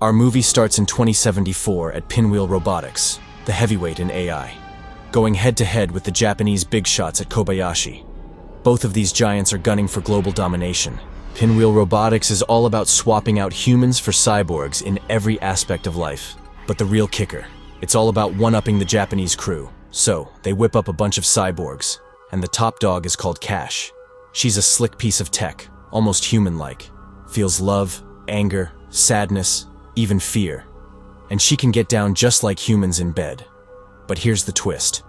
Our movie starts in 2074 at Pinwheel Robotics, the heavyweight in AI, going head-to-head with the Japanese big shots at Kobayashi. Both of these giants are gunning for global domination. Pinwheel Robotics is all about swapping out humans for cyborgs in every aspect of life. But the real kicker, it's all about one-upping the Japanese crew. So, they whip up a bunch of cyborgs, and the top dog is called Cash. She's a slick piece of tech, almost human-like. Feels love, anger, sadness, even fear. And she can get down just like humans in bed. But here's the twist.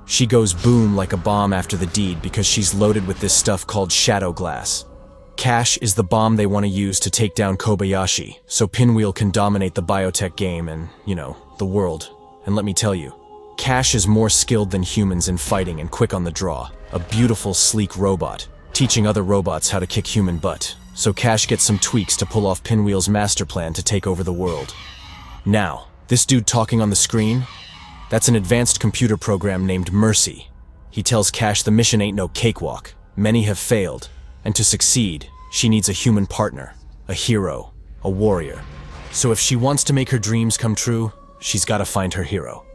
She goes boom like a bomb after the deed because she's loaded with this stuff called shadow glass. Cash is the bomb they want to use to take down Kobayashi, so Pinwheel can dominate the biotech game and, the world. And let me tell you, Cash is more skilled than humans in fighting and quick on the draw. A beautiful, sleek robot, teaching other robots how to kick human butt. So Cash gets some tweaks to pull off Pinwheel's master plan to take over the world. Now, this dude talking on the screen? That's an advanced computer program named Mercy. He tells Cash the mission ain't no cakewalk. Many have failed, and to succeed, she needs a human partner, a hero, a warrior. So if she wants to make her dreams come true, she's gotta find her hero.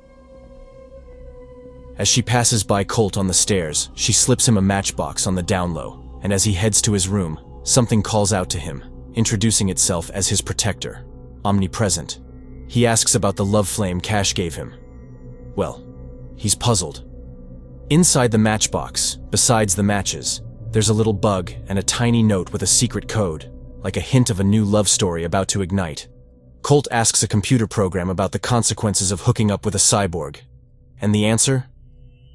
As she passes by Colt on the stairs, she slips him a matchbox on the down low, and as he heads to his room, something calls out to him, introducing itself as his protector, omnipresent. He asks about the love flame Cash gave him. Well, he's puzzled. Inside the matchbox, besides the matches, there's a little bug and a tiny note with a secret code, like a hint of a new love story about to ignite. Colt asks a computer program about the consequences of hooking up with a cyborg. And the answer?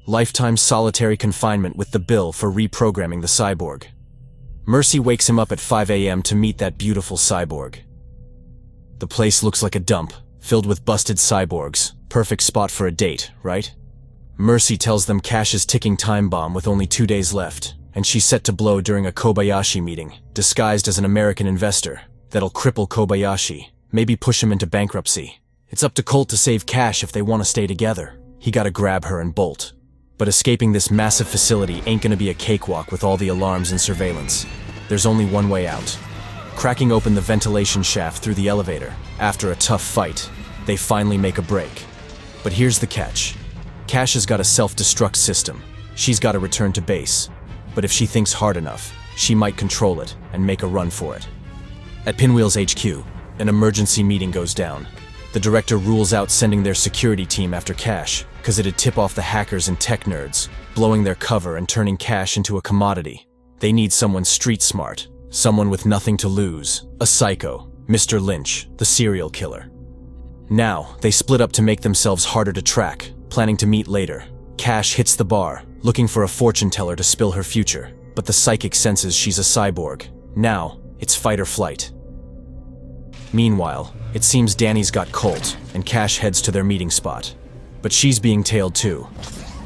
Lifetime solitary confinement with the bill for reprogramming the cyborg. Mercy wakes him up at 5 a.m. to meet that beautiful cyborg. The place looks like a dump, filled with busted cyborgs. Perfect spot for a date, right? Mercy tells them Cash is ticking time bomb with only 2 days left, and she's set to blow during a Kobayashi meeting, disguised as an American investor, that'll cripple Kobayashi, maybe push him into bankruptcy. It's up to Colt to save Cash if they want to stay together. He gotta grab her and bolt. But escaping this massive facility ain't gonna be a cakewalk with all the alarms and surveillance. There's only one way out. Cracking open the ventilation shaft through the elevator. After a tough fight, they finally make a break. But here's the catch. Cash has got a self-destruct system. She's gotta return to base. But if she thinks hard enough, she might control it and make a run for it. At Pinwheel's HQ, an emergency meeting goes down. The director rules out sending their security team after Cash, because it'd tip off the hackers and tech nerds, blowing their cover and turning Cash into a commodity. They need someone street smart, someone with nothing to lose, a psycho, Mr. Lynch, the serial killer. Now, they split up to make themselves harder to track, planning to meet later. Cash hits the bar, looking for a fortune teller to spill her future, but the psychic senses she's a cyborg. Now, it's fight or flight. Meanwhile, it seems Danny's got Colt, and Cash heads to their meeting spot. But she's being tailed too.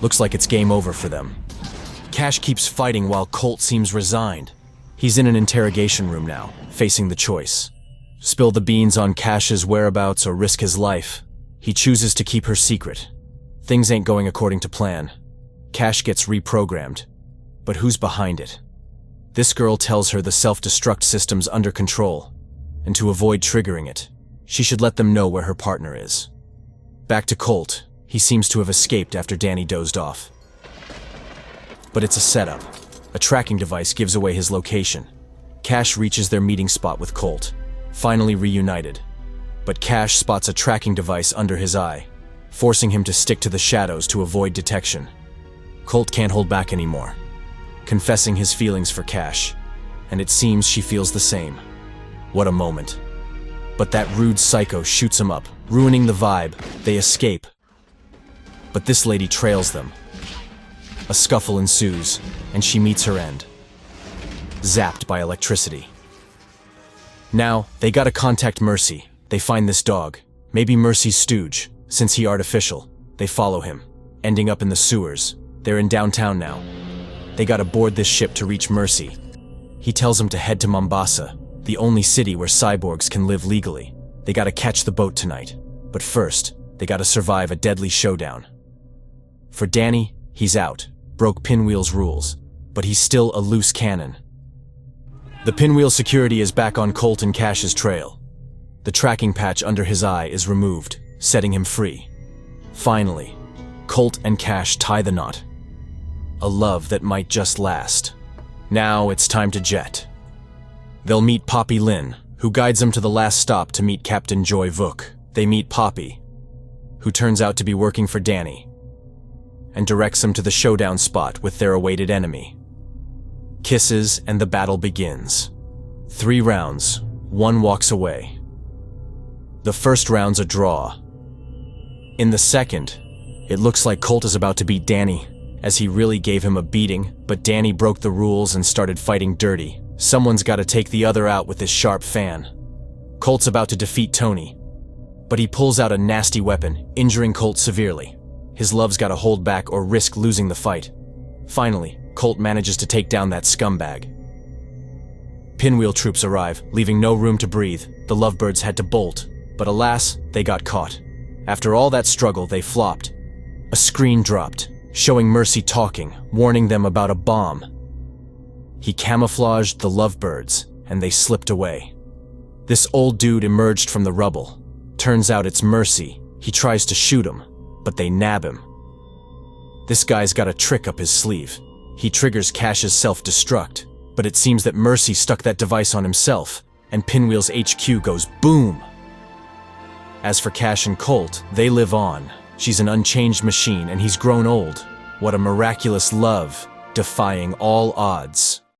Looks like it's game over for them. Cash keeps fighting while Colt seems resigned. He's in an interrogation room now, facing the choice. Spill the beans on Cash's whereabouts or risk his life. He chooses to keep her secret. Things ain't going according to plan. Cash gets reprogrammed. But who's behind it? This girl tells her the self-destruct system's under control, and to avoid triggering it, she should let them know where her partner is. Back to Colt, he seems to have escaped after Danny dozed off. But it's a setup. A tracking device gives away his location. Cash reaches their meeting spot with Colt, finally reunited. But Cash spots a tracking device under his eye, forcing him to stick to the shadows to avoid detection. Colt can't hold back anymore, confessing his feelings for Cash, and it seems she feels the same. What a moment. But that rude psycho shoots him up, ruining the vibe. They escape. But this lady trails them. A scuffle ensues, and she meets her end. Zapped by electricity. Now, they gotta contact Mercy. They find this dog, maybe Mercy's stooge, since he artificial. They follow him, ending up in the sewers. They're in downtown now. They gotta board this ship to reach Mercy. He tells them to head to Mombasa, the only city where cyborgs can live legally. They gotta catch the boat tonight. But first, they gotta survive a deadly showdown. For Danny, he's out, broke Pinwheel's rules, but he's still a loose cannon. The Pinwheel security is back on Colt and Cash's trail. The tracking patch under his eye is removed, setting him free. Finally, Colt and Cash tie the knot. A love that might just last. Now it's time to jet. They'll meet Poppy Lin, who guides them to the last stop to meet Captain Joy Vuk. They meet Poppy, who turns out to be working for Danny, and directs them to the showdown spot with their awaited enemy. Kisses and the battle begins. 3 rounds, 1 walks away. The first round's a draw. In the second, it looks like Colt is about to beat Danny, as he really gave him a beating, but Danny broke the rules and started fighting dirty. Someone's got to take the other out with this sharp fan. Colt's about to defeat Tony, but he pulls out a nasty weapon, injuring Colt severely. His love's got to hold back or risk losing the fight. Finally, Colt manages to take down that scumbag. Pinwheel troops arrive, leaving no room to breathe. The lovebirds had to bolt, but alas, they got caught. After all that struggle, they flopped. A screen dropped, showing Mercy talking, warning them about a bomb. He camouflaged the lovebirds, and they slipped away. This old dude emerged from the rubble. Turns out it's Mercy. He tries to shoot him, but they nab him. This guy's got a trick up his sleeve. He triggers Cash's self-destruct, but it seems that Mercy stuck that device on himself, and Pinwheel's HQ goes boom. As for Cash and Colt, they live on. She's an unchanged machine, and he's grown old. What a miraculous love, defying all odds.